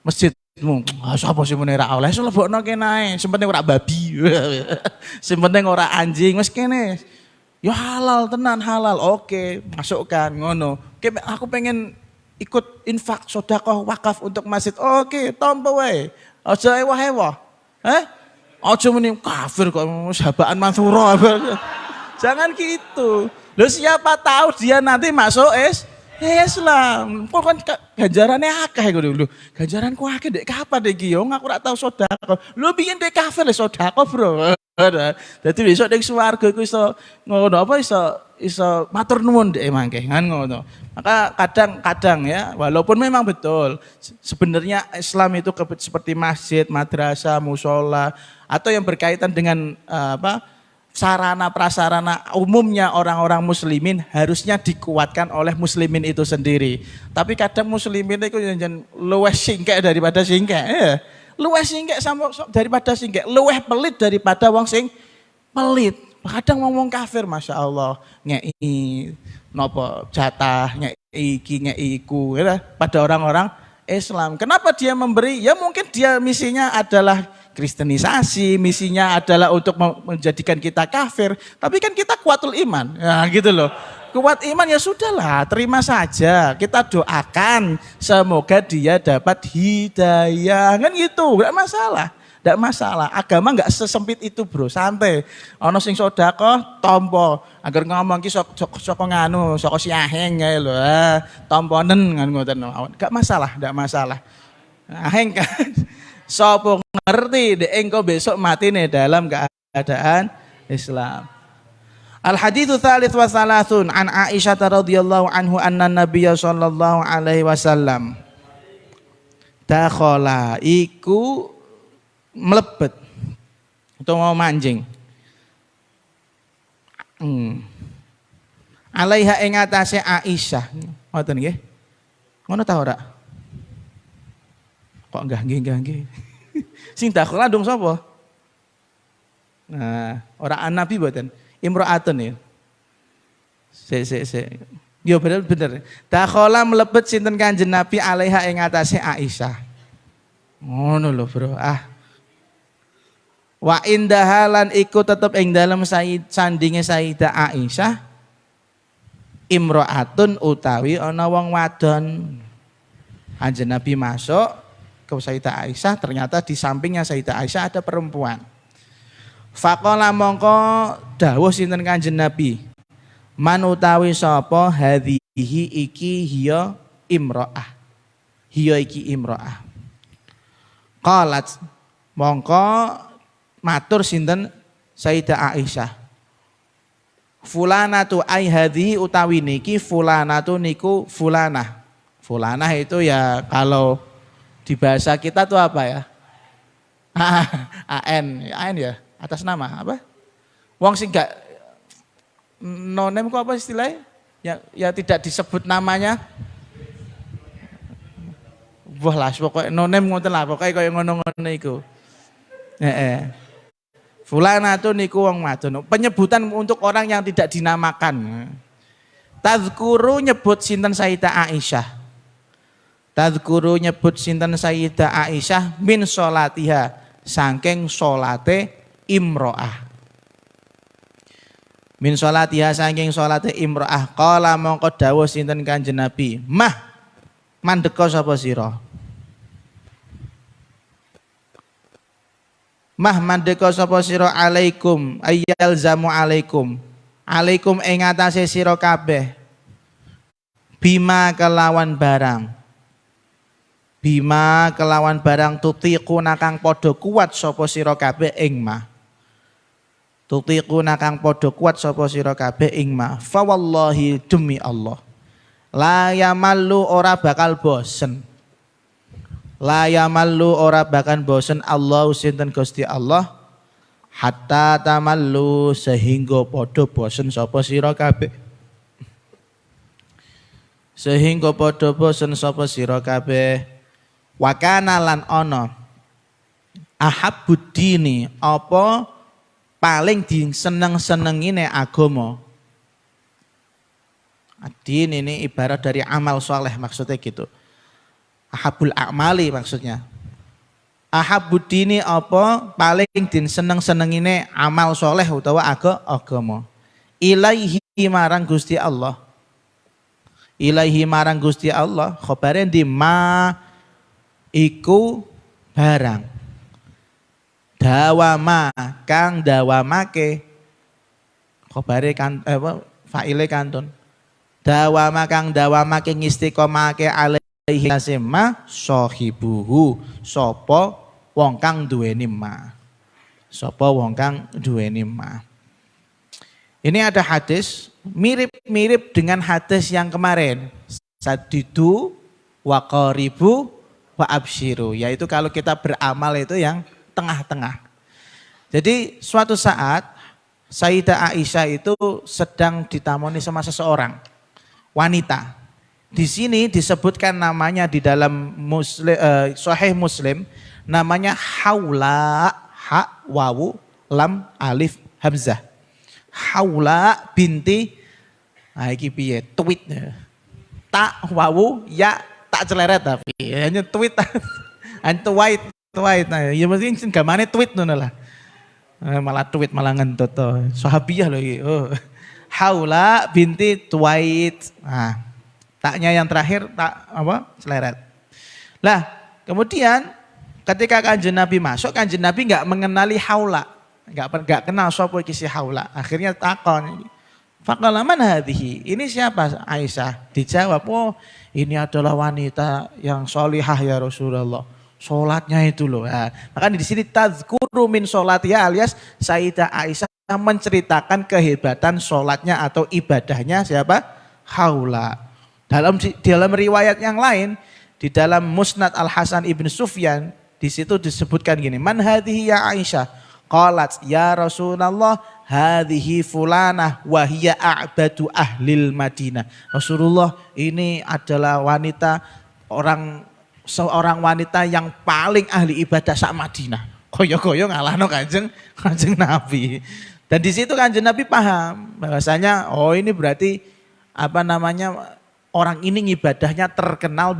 Speaker 1: masjidmu. Sapa sih mene ra oleh lebokno kene, sing penting ora babi. Sing penting ora anjing, wis kene. Ya halal tenan halal. Oke, masukkan ngono. Oke, aku pengen ikut infak sedekah wakaf untuk masjid. Oke, tampa wae. Aja ewah-ewah. Aja muni kafir kok sahabaan Mansura. Jangan gitu. Loh siapa tahu dia nanti masuk Islam. Kok kan ganjarannya akeh ngono lho. Ganjaranku akeh ndek kapan iki yo aku ora tau sedekah. Lho biyen ndek kafir sedekah, Bro. Dadi besok ning swarga iku iso ngono apa iso matur nuwun ndek mangke kan ngono. Maka kadang-kadang ya walaupun memang betul sebenarnya Islam itu seperti masjid, madrasah, musola atau yang berkaitan dengan sarana prasarana umumnya orang-orang muslimin harusnya dikuatkan oleh muslimin itu sendiri. Tapi kadang muslimin itu jangan luwes singkek daripada singkek. Luwes singkek daripada singkek, luwes pelit daripada wong sing pelit. Kadang ngomong kafir Masya Allah ngei nopo jatah ngei iki ngei iku ya, pada orang-orang Islam. Kenapa dia memberi? Ya mungkin dia misinya adalah kristenisasi, misinya adalah untuk menjadikan kita kafir, tapi kan kita kuatul iman, ya gitu loh. Kuat iman ya sudahlah, terima saja. Kita doakan semoga dia dapat hidayah, kan gitu, nggak masalah, nggak masalah. Agama nggak sesempit itu bro, santai. Ono sing sedekah tompo, agar ngomong ki sok nganu, sok siaheng ya lho, tomponen kan ngoten, nggak masalah, nggak masalah. Aheng kan. Sopo ngerti dek engkau besok mati nih dalam keadaan Islam. Al haditsu tsalits wa tsalatsun an Aisyah radhiyallahu anhu anna Nabiyya sallallahu alaihi wasallam dakhala iku mlebet atau mau manjing. Alaiha ing atase Aisyah. Ngoten nggih. Ngono ta ora? Kok enggak nggih. Sing dakhala dong sapa? Nah, ora Nabi mboten. Imra'atun ya. Yo bener. Dakhala mlebet sinten Kanjeng Nabi alaiha ing atase Aisyah. Ngono lho, Bro. Wa indahalan iku tetep ing dalem sandinge Sayyidah Aisyah imra'atun utawi ana wong wadon. Kanjeng Nabi masuk ke Sayyidah Aisyah, ternyata di sampingnya Sayyidah Aisyah ada perempuan. Faqala mongko dawuh sinten Kanjeng Nabi, man utawi sapa hadhihi iki hiya imro'ah. Hiya iki imro'ah. Qalat mongko matur sinten Sayyidah Aisyah. Fulanatu ai hadhihi utawi niki fulanatu niku fulanah. Fulanah itu ya kalau di bahasa kita tuh apa ya? AN ya, atas nama apa? Wong sing gak no name kok apa istilahnya? Ya tidak disebut namanya. Wah lah, pokoknya no name ngoten lah, pokoknya kaya ngono-ngono iku. Fulana tuh niku wong wadon. Penyebutan untuk orang yang tidak dinamakan. Tazkuru nyebut sinten Sayyidah Aisyah. Tadhkuru nyebut sinten Sayyidah Aisyah min sholatiha saking sholate imro'ah. Min sholatiha saking sholate imro'ah. Qala mongko dawuh sinten Kanjeng Nabi, mah mandeka sapa sira? Mah mandeka sapa sira alaikum ayyal zamu alaikum. Alaikum ing atase sira kabeh. Bima kelawan barang. Bima kelawan barang tutiku nakang podo kuat sapa sira kabeh ing ma. Tutiku nakang podo kuat sapa sira kabeh ing ma. Fa wallahi demi Allah. La yamallu ora bakal bosen. La yamallu ora bakal bosen Allah sinten Gusti Allah hatta tamallu sehingga padha bosen sapa sira kabeh. Sehingga padha bosen sapa sira kabeh. Wa kana lan ana ahabbud dini apa paling diseneng-senengine agama. Adin ini ibarat dari amal soleh maksudnya gitu. Ahabul a'mali maksudnya. Ahabbud dini apa paling diseneng-senengine amal soleh utawa agama. Ilaihi marang Gusti Allah. Ilaihi marang Gusti Allah khabare di ma iku barang. Dawama kang dawamake khabare kan faile kantun. Dawama kang dawamake ngistiqomake alaihi asma sahibuhu sapa wong kang duweni ma. Sapa wong kang duweni ma. Ini ada hadis mirip-mirip dengan hadis yang kemarin. Sadidu wa qaribu wa absyiru, yaitu kalau kita beramal itu yang tengah-tengah. Jadi suatu saat Sayyidah Aisyah itu sedang ditamoni sama seseorang wanita. Di sini disebutkan namanya di dalam Sahih Muslim namanya Haula, ha wawu lam alif hamzah. Haula binti iki piye tweet tak wawu ya tak celeret tapi hanya tweet antu white ya mesti gamane tweet ngono lah. Malah tweet malah ngentut to. Sahabiyah lho iki. Oh. Haula binti Tuwait. Nah, taknya yang terakhir tak apa? Celeret. Lah, kemudian ketika Kanjeng Nabi masuk, Kanjeng Nabi enggak mengenali Haula. Enggak kenal sapa iki si Haula. Akhirnya takon. Faqala man hadhihi? Ini siapa Aisyah? Dijawab, "Oh, ini adalah wanita yang sholihah ya Rasulullah." Salatnya itu loh. Nah, makanya di sini tazkuru min sholatiyah alias Sayyidah Aisyah menceritakan kehebatan sholatnya atau ibadahnya siapa? Haula. Dalam riwayat yang lain, di dalam Musnad Al-Hasan Ibn Sufyan, di situ disebutkan gini, "Man hadhihi ya Aisyah?" Qalat ya Rasulullah hadhihi fulanah wa hiya a'badu ahlil Madinah. Rasulullah, ini adalah seorang wanita yang paling ahli ibadah sak Madinah. Koyo-koyo ngalahno Kanjeng Nabi. Dan di situ Kanjeng Nabi paham bahwasanya oh ini berarti orang ini ibadahnya terkenal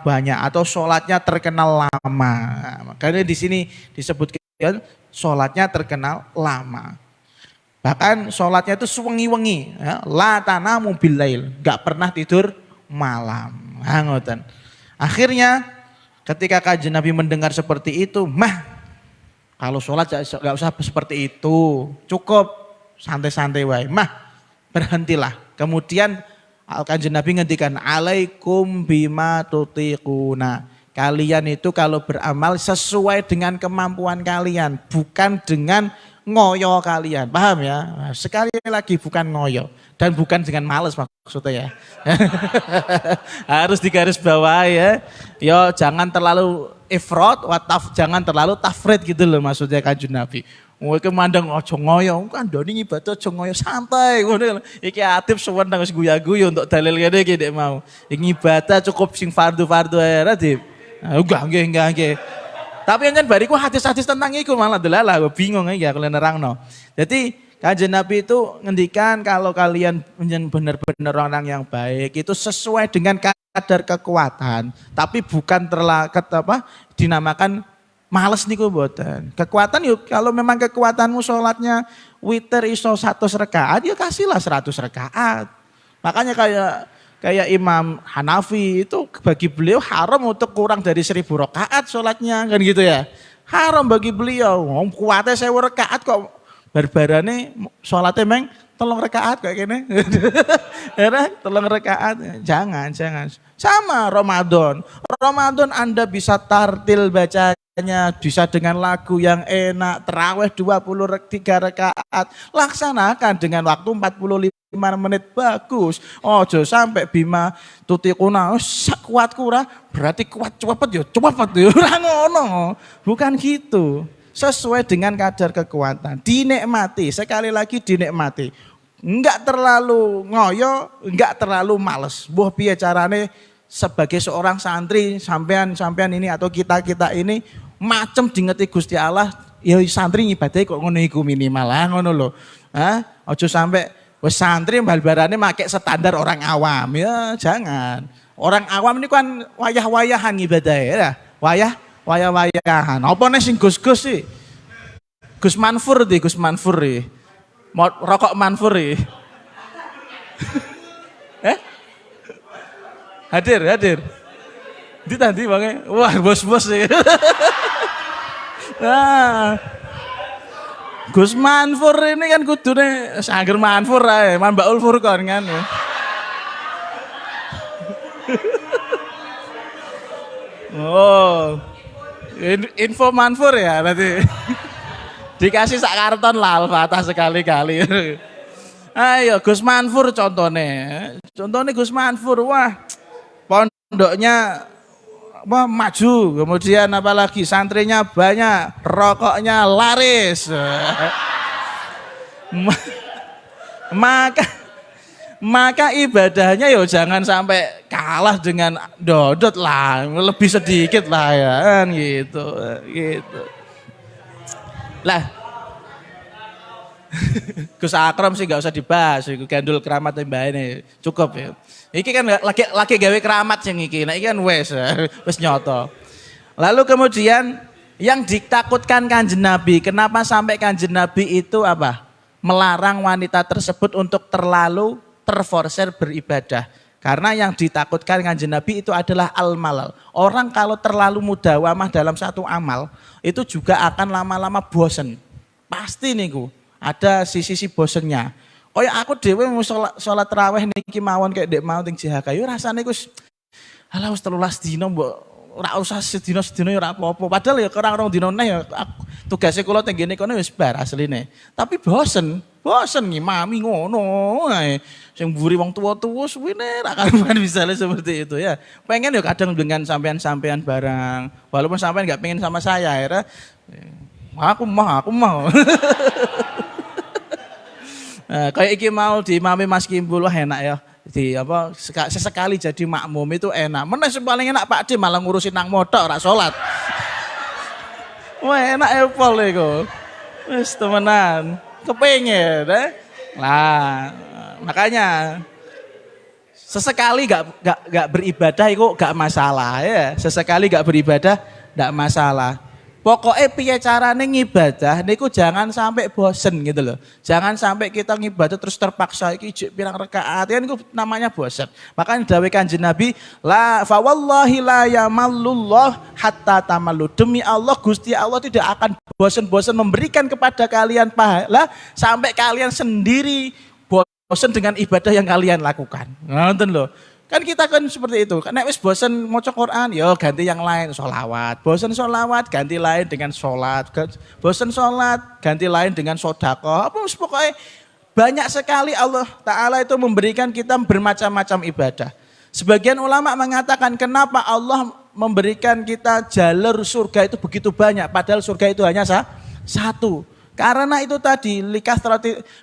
Speaker 1: banyak atau sholatnya terkenal lama. Makanya di sini disebutkan sholatnya terkenal lama. Bahkan sholatnya itu sewengi-wengi, ya. La tanamu billail, gak pernah tidur malam. Ngoten. Akhirnya ketika Kanjeng Nabi mendengar seperti itu, kalau sholat gak usah seperti itu, cukup santai-santai wae. Berhentilah. Kemudian Kanjeng Nabi ngendikan alaikum bima tutiquna. Kalian itu kalau beramal sesuai dengan kemampuan kalian, bukan dengan ngoyo kalian. Paham ya? Sekali lagi bukan ngoyo dan bukan dengan males maksudnya ya. Harus digaris bawah ya. Yo jangan terlalu ifrat, jangan terlalu tafrid gitu loh maksudnya Kanjeng Nabi. Kowe mandang aja ngoyo, kandhane ibadah aja ngoyo santai ngono. Iki atip suwen nang wis guya-guyu untuk dalil kene iki nek mau. Iki ibadah cukup sing fardu-fardu ae ra, Dip. Enggak. Tapi anjen bariku hadis-hadis tentang iku malah delalah bingung iki aku nerangno. Jadi Kanjeng Nabi itu ngendikan kalau kalian benar-benar orang yang baik itu sesuai dengan kadar kekuatan, tapi bukan dinamakan males niku mboten. Kekuatan yuk kalau memang kekuatanmu sholatnya witir iso 100 rakaat ya kasihlah 100 rakaat. Makanya kayak Imam Hanafi itu bagi beliau haram untuk kurang dari 1000 rakaat sholatnya kan gitu ya. Haram bagi beliau. Kuatnya 1000 rakaat kok barbarane sholatnya meng 3 rakaat kayak gini. Ya 3 rakaat. Jangan. Sama Ramadan. Ramadan Anda bisa tartil bacanya bisa dengan lagu yang enak, terawih 23 rakaat, laksanakan dengan waktu 45 menit bagus. Ojo sampai bima tutikuna kuat kura berarti kuat cepet ya ora ngono. Bukan gitu. Sesuai dengan kadar kekuatan, dinikmati, sekali lagi dinikmati. Enggak terlalu ngoyo, enggak terlalu males. Mbah piye carane sebagai seorang santri sampean ini atau kita ini macem dingeti Gusti Allah, ya santri ngibadahi kok ngono iku minimal lah ngono lho. Ojo sampai wis santri bal-barane make standar orang awam, ya jangan. Orang awam ini kan wayah-wayahan ngibadahe ya. Wayah-wayahan. Apa nih sing Gus-gus sih? Gus Manfur di Gus Manfur iki. Rokok Manfur iki. Hadir. Di tadi bang, wah bos-bos sih. Nah, Gus Manfur ini kan kudune Sangger Manfur ae, Manbaul Furqan kan. Oh, info Manfur ya berarti. Dikasih sak karton lah Al-Fatah sekali-kali. Ayo Gus Manfur contohnya Gus Manfur, wah pondoknya maju, kemudian apalagi santrinya banyak, rokoknya laris. maka ibadahnya yo jangan sampai kalah dengan dodot lah, lebih sedikit lah ya kan gitu. Lah Gus Akram sih gak usah dibahas, iku gandul keramat mbah ini cukup ya. Iki kan lagi gawe keramat sing iki. Nah iki kan wis nyoto. Lalu kemudian yang ditakutkan Kanjeng Nabi, kenapa sampai Kanjeng Nabi itu apa? Melarang wanita tersebut untuk terlalu terforser beribadah. Karena yang ditakutkan Kanjeng Nabi itu adalah al-malal. Orang kalau terlalu mudawamah dalam satu amal, itu juga akan lama-lama bosen. Pasti niku ada sisi bosennya. Oh ya aku dewe mau sholat terawih niki mawon kayak dek mau ting JHK. Yo rasane Gus alah wis 13 dina mbok ora usah sedina ya ora apa-apa. Padahal ya orang dina neh ya tugase kula teng ngene kono wis bar asline. Tapi bosen ngimami ngono ae. Sing mburi wong tuwa-tuwa suwene ra karuan misalnya seperti itu ya. Pengen ya kadang dengan sampean-sampean barang. Walaupun sampean enggak pengen sama saya ya. Aku mau. Kayak iki mau diimami Mas Kimbul, wah enak ya. Di apa sesekali jadi makmum itu enak. Meneh paling enak Pak D malah ngurusin nang motor ora salat. Wah enak ya pol iku. Wis temenan. Kepengin Lah, makanya sesekali gak beribadah itu gak masalah ya. Sesekali gak beribadah gak masalah. Pokoknya piye carane ngibadah niku jangan sampai bosen gitu loh. Jangan sampai kita ngibadah terus terpaksa iki pirang rakaat kan niku namanya bosen. Makanya dawuh Kanjeng Nabi, la fa wallahi la yamallullah hatta tamallu. Demi Allah Gusti Allah tidak akan bosan-bosan memberikan kepada kalian pahala sampai kalian sendiri bosan dengan ibadah yang kalian lakukan. Nonton loh. Kan kita kan seperti itu. Nek wis bosan maca Quran, yo ganti yang lain, sholawat. Bosan sholawat, ganti lain dengan sholat. Bosan sholat, ganti lain dengan sodako. Apa pokoknya banyak sekali Allah Ta'ala itu memberikan kita bermacam-macam ibadah. Sebagian ulama mengatakan kenapa Allah memberikan kita jalur surga itu begitu banyak. Padahal surga itu hanya satu. Karena itu tadi,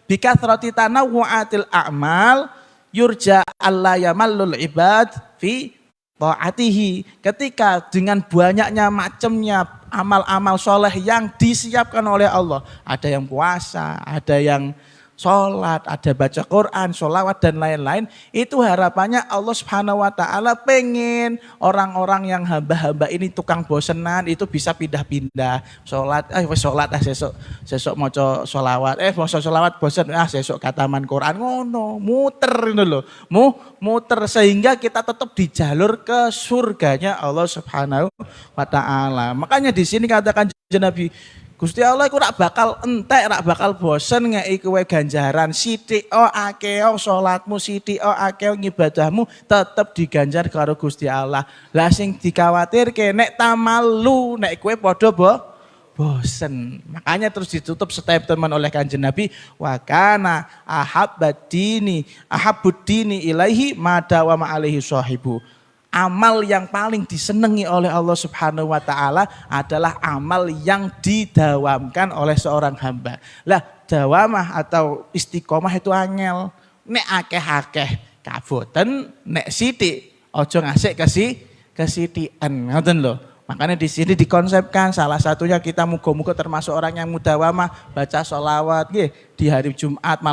Speaker 1: bikathrati tanawwu'atil a'mal, yurja alla yamallul ibad fi ta'atihi. Ketika dengan banyaknya macamnya amal-amal soleh yang disiapkan oleh Allah, ada yang puasa, ada yang sholat, ada baca Quran, sholawat dan lain-lain, itu harapannya Allah Subhanahu Wa Taala pengen orang-orang yang hamba-hamba ini tukang bosenan itu bisa pindah-pindah sholat, sesok maca sholawat, maca sholawat bosen, sesok kataman Quran, ngono, muter itu loh, muter sehingga kita tetap di jalur ke surganya Allah Subhanahu Wa Taala. Makanya di sini katakan Nabi,
Speaker 2: Gusti Allah iku rak bakal entek, rak bakal bosen ngeki kowe ganjaran. Sithik akeh salatmu, sithik akeh ngibadahmu tetep diganjar karo Gusti Allah. Lah sing dikhawatirke nek tamalu, nek kowe padha bosen. Makanya terus ditutup statement oleh Kanjeng Nabi, wa kana ahabbuddini ilaihi madawama alaihi sahibu. Amal yang paling disenangi oleh Allah Subhanahu wa taala adalah amal yang didawamkan oleh seorang hamba. Lah, dawamah atau istiqomah itu angel. Nek akeh-akeh kaboten, nek sithik aja ngasik kesithikan. Ngoten lho. Makanya di sini dikonsepkan salah satunya kita muga-muga termasuk orang yang mudawamah baca sholawat nggih di hari Jumat,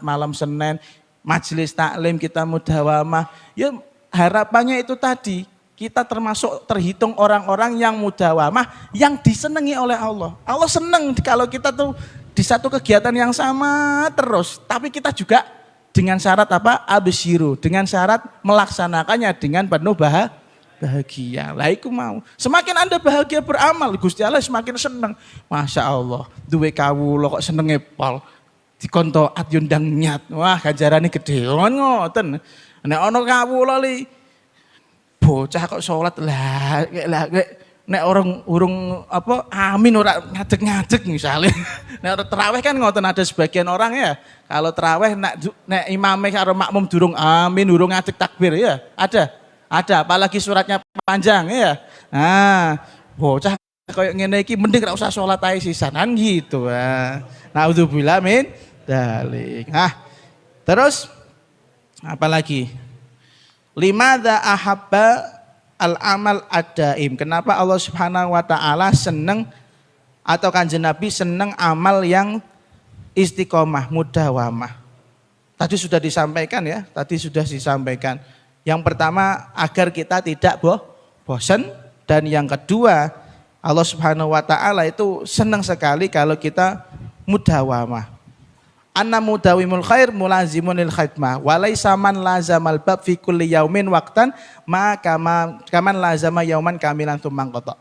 Speaker 2: malam Senin, majelis taklim kita mudawamah. Ya harapannya itu tadi, kita termasuk terhitung orang-orang yang mudawamah, yang disenangi oleh Allah. Allah senang kalau kita tuh di satu kegiatan yang sama terus. Tapi kita juga dengan syarat apa? Absyiru, dengan syarat melaksanakannya dengan penuh bahagia. Lah iku mau. Semakin Anda bahagia beramal, Gusti Allah semakin senang. Masya Allah, duwe kawula kok senenge pol. Dikonto at yundang nyat. Wah, ganjarane gede. Ngoten. Nek ana kawula li bocah kok salat lah nek orang urung apa amin ora ngadeg-ngadeg misalnya. Nek tarawih kan ngoten ada sebagian orang ya. Kalau tarawih nek imame karo makmum durung amin, durung ngadeg takbir ya. Ada apalagi suratnya panjang ya. Nah, bocah kayak ngene iki mending ora usah salat ae sisanan gitu. Naudzubillah min dzalik. Terus apalagi limadza ahabba al-amal ad-daim. Kenapa Allah Subhanahu wa taala seneng atau Kanjeng Nabi seneng amal yang istiqomah, mudawamah. Tadi sudah disampaikan. Yang pertama agar kita tidak bosan, dan yang kedua Allah Subhanahu wa taala itu senang sekali kalau kita mudawamah. Anna mudawimul khair mulazimunil khidmah walaysa man lazamal bab fi kulli yaumin waqtan ma kaman lazama yauman kamilan tsumman qata.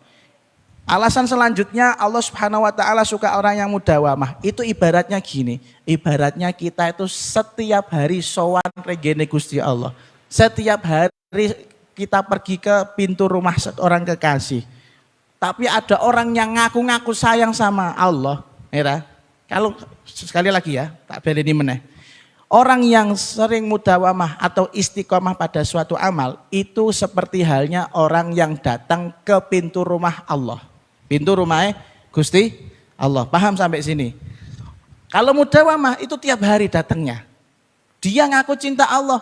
Speaker 2: Alasan selanjutnya Allah Subhanahu wa taala suka orang yang mudawamah. Itu ibaratnya gini, ibaratnya kita itu setiap hari sowan regene Gusti Allah. Setiap hari kita pergi ke pintu rumah orang kekasih. Tapi ada orang yang ngaku-ngaku sayang sama Allah, ya. Kalau sekali lagi ya, tak baleni meneh. Orang yang sering mudawamah atau istiqomah pada suatu amal itu seperti halnya orang yang datang ke pintu rumah Allah. Pintu rumahnya Gusti Allah. Paham sampai sini? Kalau mudawamah itu tiap hari datangnya. Dia ngaku cinta Allah,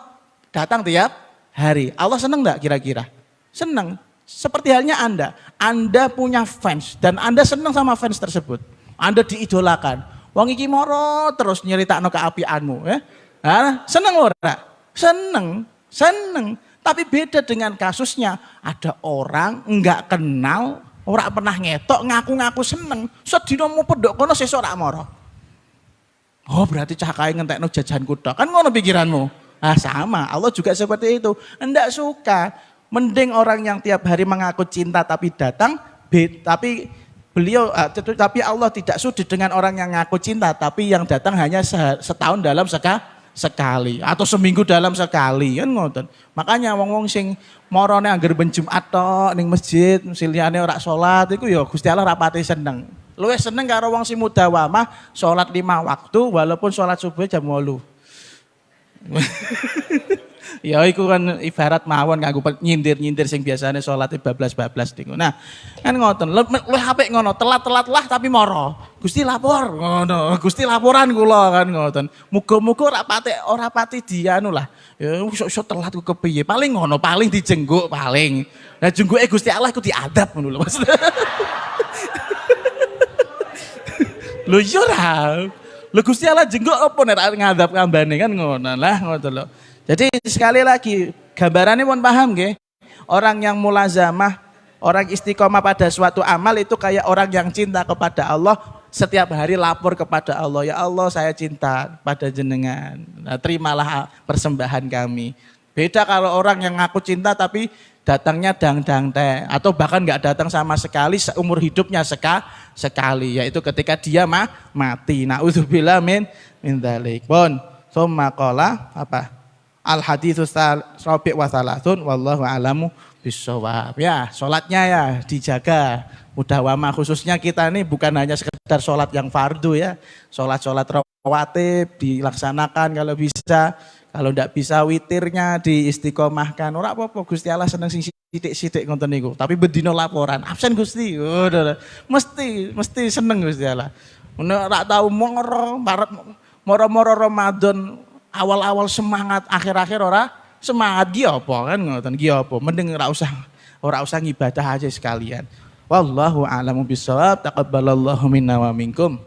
Speaker 2: datang tiap hari. Allah senang enggak kira-kira? Senang. Seperti halnya Anda punya fans dan Anda senang sama fans tersebut. Anda diidolakan. Wong iki moro terus nyeritakno keapianmu, ya. Seneng ora? Seneng. Tapi beda dengan kasusnya, ada orang enggak kenal, ora pernah ngetok, ngaku-ngaku seneng. Sedina mu pedhok kono sesuk ora moro. Oh, berarti cah kae ngentekno jajanku tok. Kan ngono pikiranmu. Sama, Allah juga seperti itu. Enggak suka. Mending orang yang tiap hari mengaku cinta tapi datang, tapi tapi Allah tidak sudi dengan orang yang ngaku cinta tapi yang datang hanya setahun dalam sekali atau seminggu dalam sekali, kan ngoten. Makanya wong-wong sing marane angger ben Jumat tok ning masjid, siliyane ora salat iku ya Gusti Allah rapati seneng. Luwih seneng karo wong sing mudawamah salat 5 waktu walaupun salat subuh jam 8. Ya iku kan ibarat mawon kanggo nyindir-nyindir sing biasane salate bablas-bablas niku. Nah, kan ngoten. Luwih apik ngono, telat-telat lah tapi moro. Gusti lapor ngono. Gusti laporan kula kan ngoten. Muga-muga ora pati dianu lah. Ya iso telat ku kepiye? Paling ngono, paling dijengguk paling. Lah jengguke Gusti Allah iku diadab ngono lho Mas. Lho yo ra. Lho Gusti Allah jengguk apa nek ngadab kambane kan ngono lah ngoten lho. Jadi sekali lagi gambarannya pun paham nggih. Orang yang mulazamah, orang istiqomah pada suatu amal itu kayak orang yang cinta kepada Allah, setiap hari lapor kepada Allah, ya Allah saya cinta pada jenengan. Nah, terimalah persembahan kami. Beda kalau orang yang ngaku cinta tapi datangnya dang-dang teh atau bahkan nggak datang sama sekali seumur hidupnya sekali, yaitu ketika dia mati. Nauzubillah min dzalik. Pun summa qala apa? Al haditsus rabi' wa salatsun wallahu a'lamu bissawab. Ya, salatnya ya dijaga. Mudawamah khususnya kita ini bukan hanya sekedar salat yang fardu ya. Salat-salat rawatib dilaksanakan kalau bisa. Kalau ndak bisa witirnya diistiqomahkan. Ora apa-apa Gusti Allah seneng sing sithik-sithik ngoten niku. Tapi bendina laporan, absen Gusti. Mesti seneng Gusti Allah. Ora tau moro Ramadan awal-awal semangat, akhir-akhir ora semangat ki apa kan ngoten ki apa. Mending ora usah ngibadah aja sekalian. Wallahu a'lamu bissawab. Taqabbalallahu minna wa minkum.